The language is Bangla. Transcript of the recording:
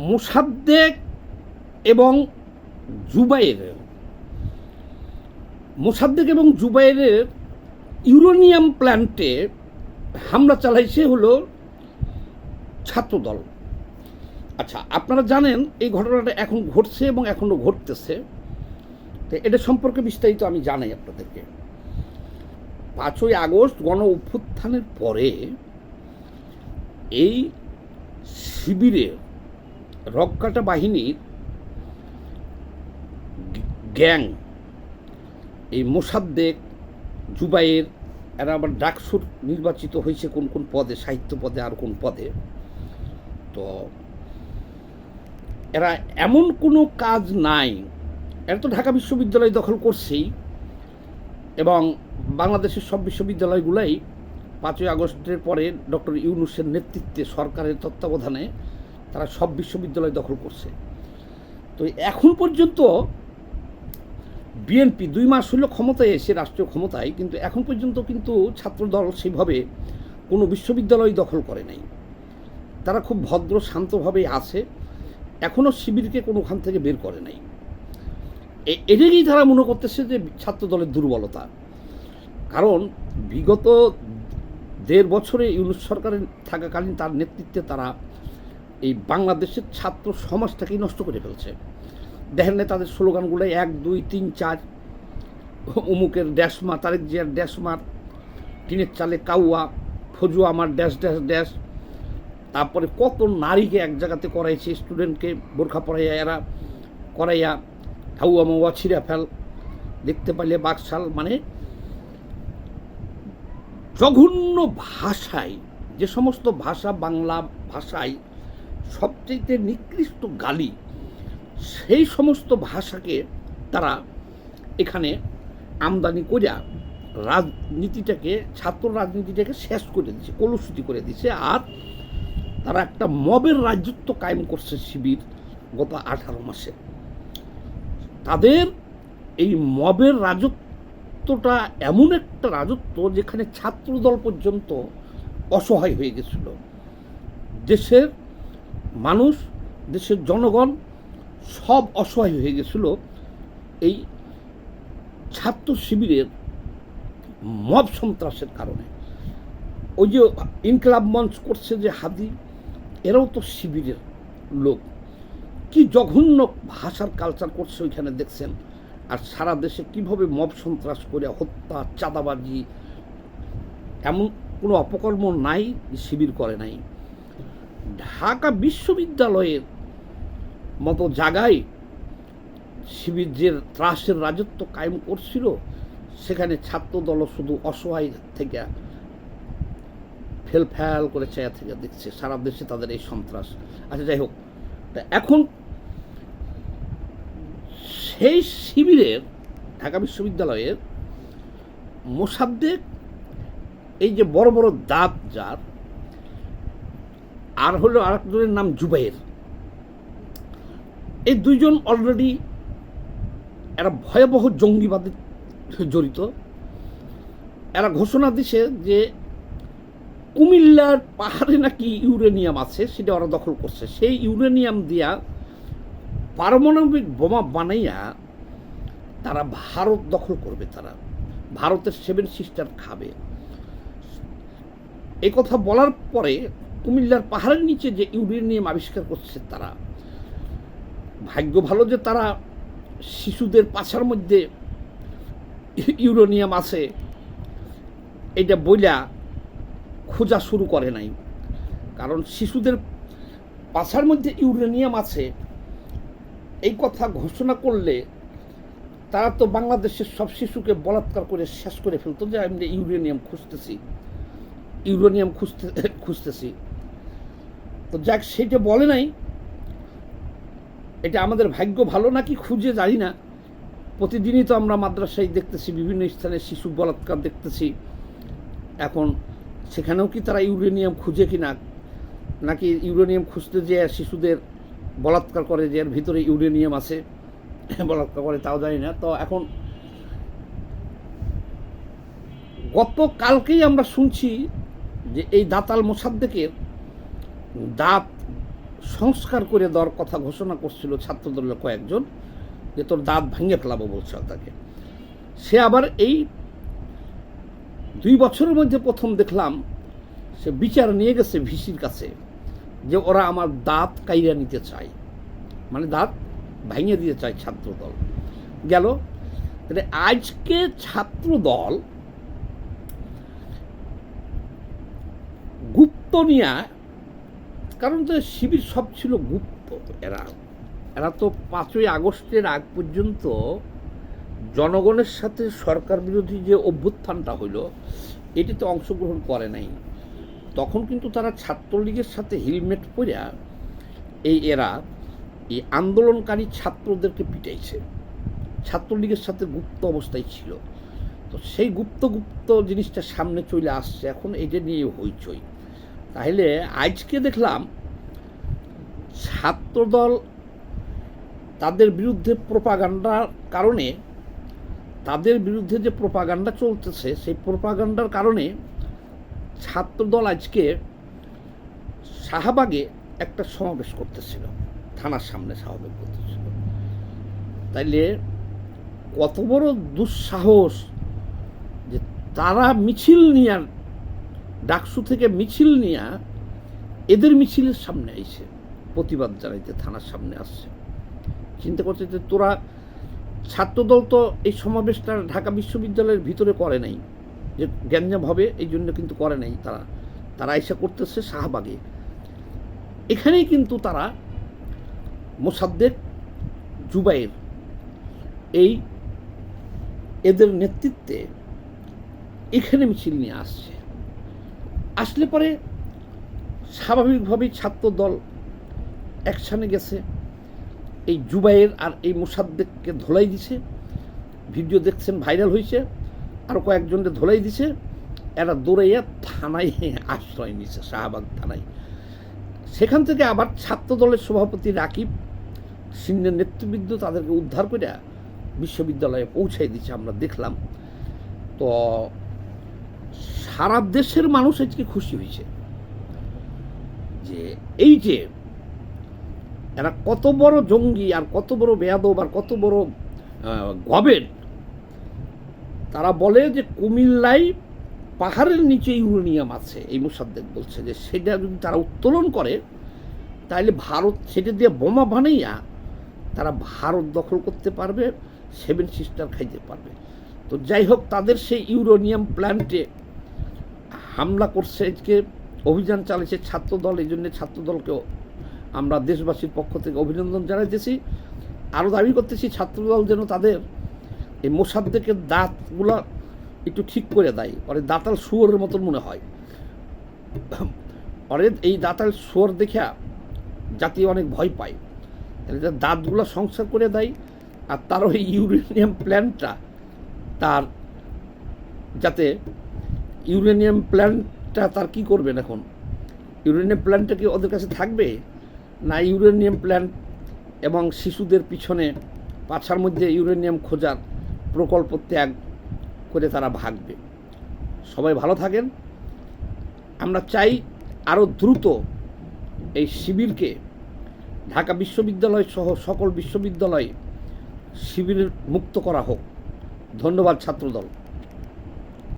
মোসাদ্দেক এবং জুবাইরের ইউরেনিয়াম প্ল্যান্টে হামলা চালাইছে হলো ছাত্রদল। আচ্ছা, আপনারা জানেন এই ঘটনাটা এখন ঘটছে এবং এখনও ঘটতেছে, তো এটা সম্পর্কে বিস্তারিত আমি জানাই আপনাদেরকে। 5ই আগস্ট গণ অভ্যুত্থানের পরে এই শিবিরের রক্ষাটা বাহিনীর গ্যাং, এই মোসাদ্দেক, জুবাইর, এরা আবার ডাকসুর নির্বাচিত হয়েছে কোন কোন পদে, সাহিত্য পদে আর কোন পদে। তো এরা এমন কোনো কাজ নাই, এরা তো ঢাকা বিশ্ববিদ্যালয় দখল করছেই এবং বাংলাদেশের সব বিশ্ববিদ্যালয়গুলাই 5ই আগস্টের পরে ডক্টর ইউনূসের নেতৃত্বে সরকারের তত্ত্বাবধানে তারা সব বিশ্ববিদ্যালয় দখল করছে। তো এখন পর্যন্ত বিএনপি 2 মাস হলো ক্ষমতায় এসে, রাষ্ট্রীয় ক্ষমতায়, কিন্তু এখন পর্যন্ত কিন্তু ছাত্রদল সেভাবে কোনো বিশ্ববিদ্যালয় দখল করে নাই। তারা খুব ভদ্র শান্তভাবেই আছে, এখনও শিবিরকে কোনোখান থেকে বের করে নাই। এটাকেই তারা মনে করতেছে যে ছাত্রদলের দুর্বলতা। কারণ বিগত 1.5 বছরে ইউনূস সরকারের থাকাকালীন তার নেতৃত্বে তারা এই বাংলাদেশের ছাত্র সমাজটাকেই নষ্ট করে ফেলছে। দেখেন না তাদের স্লোগানগুলো 1, 2, 3, 4, অমুকের ড্যাশমা, তারেক জিয়ার ড্যাশমার, টিনের চালে কাউয়া, ফজু আমার ড্যাশ ড্যাশ ড্যাশ। তারপরে কত নারীকে এক জায়গাতে করাইছে, স্টুডেন্টকে বোরখা পরাইয়া এরা করাইয়া হাউয়া মাউয়া ছিঁড়া ফেল, দেখতে পাইলে বাকশাল। মানে জঘন্য ভাষায়, যে সমস্ত ভাষা বাংলা ভাষায় সবচেয়ে নিকৃষ্ট গালি, সেই সমস্ত ভাষাকে তারা এখানে আমদানি করিয়া রাজনীতিটাকে, ছাত্র রাজনীতিটাকে শেষ করে দিচ্ছে, কলুষিত করে দিচ্ছে। আর তারা একটা মবের রাজত্ব কায়েম করছে শিবির গত 18 মাসে। তাদের এই মবের রাজত্বটা এমন একটা রাজত্ব যেখানে ছাত্রদল পর্যন্ত অসহায় হয়ে গেছিল। দেশের মানুষ, দেশের জনগণ সব অসহায় হয়ে গেছিল এই ছাত্র শিবিরের মব সন্ত্রাসের কারণে। ওই যে ইনকলাব মঞ্চ করছে যে হাদি, এরাও তো শিবিরের লোক। কি জঘন্য ভাষার কালচার করছে ওইখানে দেখছেন। আর সারা দেশে কিভাবে মব সন্ত্রাস করে হত্যা, চাঁদাবাজি, এমন কোনো অপকর্ম নাই শিবির করে নাই। ঢাকা বিশ্ববিদ্যালয়ের মতো জায়গায় শিবির যে ত্রাসের রাজত্ব কায়েম করছিল, সেখানে ছাত্রদল শুধু অসহায় থেকে ফেল করে চায়া থেকে দেখছে সারা দেশে তাদের এই সন্ত্রাস। আচ্ছা, যাই হোক, এখন সেই শিবিরের ঢাকা বিশ্ববিদ্যালয়ের মোসাদ্দেক, এই যে বড় বড় দাঁত যার, আর হলো আরেকজনের নাম জুবাইর, এই 2 জন অলরেডি এরা ভয়াবহ জঙ্গিবাদে জড়িত। এরা ঘোষণা দিছে যে কুমিল্লার পাহাড়ে নাকি ইউরেনিয়াম আছে, সেটা ওরা দখল করছে। সেই ইউরেনিয়াম দিয়া পারমাণবিক বোমা বানাইয়া তারা ভারত দখল করবে, তারা ভারতের 7 সিস্টার খাবে। এই কথা বলার পরে কুমিল্লার পাহাড়ের নিচে যে ইউরেনিয়াম আবিষ্কার করছে তারা, ভাগ্য ভালো যে তারা শিশুদের পাছার মধ্যে ইউরেনিয়াম আছে এটা বইলা খোঁজা শুরু করে নাই। কারণ শিশুদের পাছার মধ্যে ইউরেনিয়াম আছে এই কথা ঘোষণা করলে তারা তো বাংলাদেশের সব শিশুকে বলাৎকার করে শেষ করে ফেলতো যে আমি ইউরেনিয়াম খুঁজতেছি। তো যাক, সেটা বলে নাই। এটা আমাদের ভাগ্য ভালো নাকি খুঁজে জানি না। প্রতিদিনই তো আমরা মাদ্রাসায় দেখতেছি, বিভিন্ন স্থানে শিশু বলাৎকার দেখতেছি। এখন সেখানেও কি তারা ইউরেনিয়াম খুঁজে কিনা, নাকি ইউরেনিয়াম খুঁজতে যেয়ে শিশুদের বলাৎকার করে, যে এর ভিতরে ইউরেনিয়াম আছে, বলাৎকার করে, তাও জানি না। তো এখন গতকালকেই আমরা শুনছি যে এই দাতাল মোসাদ্দেকের দাঁত সংস্কার করে দেওয়ার কথা ঘোষণা করছিল ছাত্রদলের কয়েকজন, যে তোর দাঁত ভেঙে ফেলাবো বলছে তাকে। সে আবার এই 2 বছরের মধ্যে প্রথম দেখলাম সে বিচার নিয়ে গেছে ভিসির কাছে, যে ওরা আমার দাঁত কাইরা নিতে চায়, মানে দাঁত ভেঙে দিতে চায় ছাত্রদল। গেল তাহলে আজকে ছাত্রদল গুপ্ত নিয়ে, কারণ তো শিবির সব ছিল গুপ্ত। এরা তো 5ই আগস্টের আগ পর্যন্ত জনগণের সাথে সরকার বিরোধী যে অভ্যুত্থানটা হইল এটিতে অংশগ্রহণ করে নাই। তখন কিন্তু তারা ছাত্রলীগের সাথে হেলমেট পরিয়া এরা এই আন্দোলনকারী ছাত্রদেরকে পিটাইছে, ছাত্রলীগের সাথে গুপ্ত অবস্থায় ছিল। তো সেই গুপ্ত জিনিসটা সামনে চলে আসছে, এখন এটা নিয়ে হইচই। তাহলে আজকে দেখলাম ছাত্রদল তাদের বিরুদ্ধে প্রোপাগান্ডার কারণে, তাদের বিরুদ্ধে যে প্রোপাগান্ডা চলতেছে সেই প্রোপাগান্ডার কারণে ছাত্রদল আজকে শাহবাগে একটা সমাবেশ করতেছিল, থানার সামনে সমাবেশ করতেছিল। তাইলে কত বড় দুঃসাহস যে তারা মিছিল নিয়ে, ডাকসু থেকে মিছিল নিয়ে এদের মিছিলের সামনে আইছে প্রতিবাদ জানাইতে, থানার সামনে আসছে। চিন্তা করছে যে তোরা, ছাত্রদল তো এই সমাবেশটা ঢাকা বিশ্ববিদ্যালয়ের ভিতরে করে নাই, যে গ্যাঞ্জাম হবে এই জন্য কিন্তু করে নাই। তারা এসে করতেছে শাহবাগে। এখানেই কিন্তু তারা মোসাদ্দেক, জুবাইর এদের নেতৃত্বে এখানে মিছিল নিয়ে আসলে পরে স্বাভাবিকভাবেই ছাত্রদল অ্যাকশানে গেছে, এই জুবাইর আর এই মোসাদ্দেককে ধোলাই দিছে। ভিডিও দেখছেন, ভাইরাল হয়েছে, আরও কয়েকজনকে ধোলাই দিছে। এরা দৌড়াইয়া থানায় আশ্রয় নিছে, শাহবাগ থানায়। সেখান থেকে আবার ছাত্রদলের সভাপতি রাকিব সিংহের নেতৃবৃন্দ তাদেরকে উদ্ধার করে বিশ্ববিদ্যালয়ে পৌঁছাই দিচ্ছে, আমরা দেখলাম। তো সারা দেশের মানুষ আজকে খুশি হয়েছে যে এই যে এরা কত বড় জঙ্গি আর কত বড় বেয়াদব আর কত বড় গবেট। তারা বলে যে কুমিল্লায় পাহাড়ের নিচে ইউরেনিয়াম আছে, এই মোসাদ্দেক বলছে যে সেটা যদি তারা উত্তোলন করে তাহলে ভারত সেটা দিয়ে বোমা বানাইয়া তারা ভারত দখল করতে পারবে, 7 সিস্টার খাইতে পারবে। তো যাই হোক, তাদের সেই ইউরেনিয়াম প্ল্যান্টে হামলা করছে, আজকে অভিযান চালিয়েছে ছাত্রদল। এই জন্য ছাত্রদলকেও আমরা দেশবাসীর পক্ষ থেকে অভিনন্দন জানাইতেছি। আরও দাবি করতেছি ছাত্রদল যেন তাদের এই মোসাদ্দেকের দাঁতগুলো একটু ঠিক করে দেয়। পরে দাঁতাল শুয়োরের মতন মনে হয়, পরে এই দাঁতাল শুয়োর দেখা জাতি অনেক ভয় পায়। তাহলে দাঁতগুলো সংস্কার করে দেয়, আর তার ওই ইউরেনিয়াম প্ল্যান্টটা তার, যাতে ইউরেনিয়াম প্ল্যান্টটা তার কী করবেন এখন? ইউরেনিয়াম প্ল্যান্টটা কি ওদের কাছে থাকবে, না ইউরেনিয়াম প্ল্যান্ট এবং শিশুদের পিছনে পাছার মধ্যে ইউরেনিয়াম খোঁজার প্রকল্প ত্যাগ করে তারা ভাগবে? সবাই ভালো থাকেন। আমরা চাই আরও দ্রুত এই শিবিরকে ঢাকা বিশ্ববিদ্যালয় সহ সকল বিশ্ববিদ্যালয়ে শিবিরের মুক্ত করা হোক। ধন্যবাদ ছাত্রদল।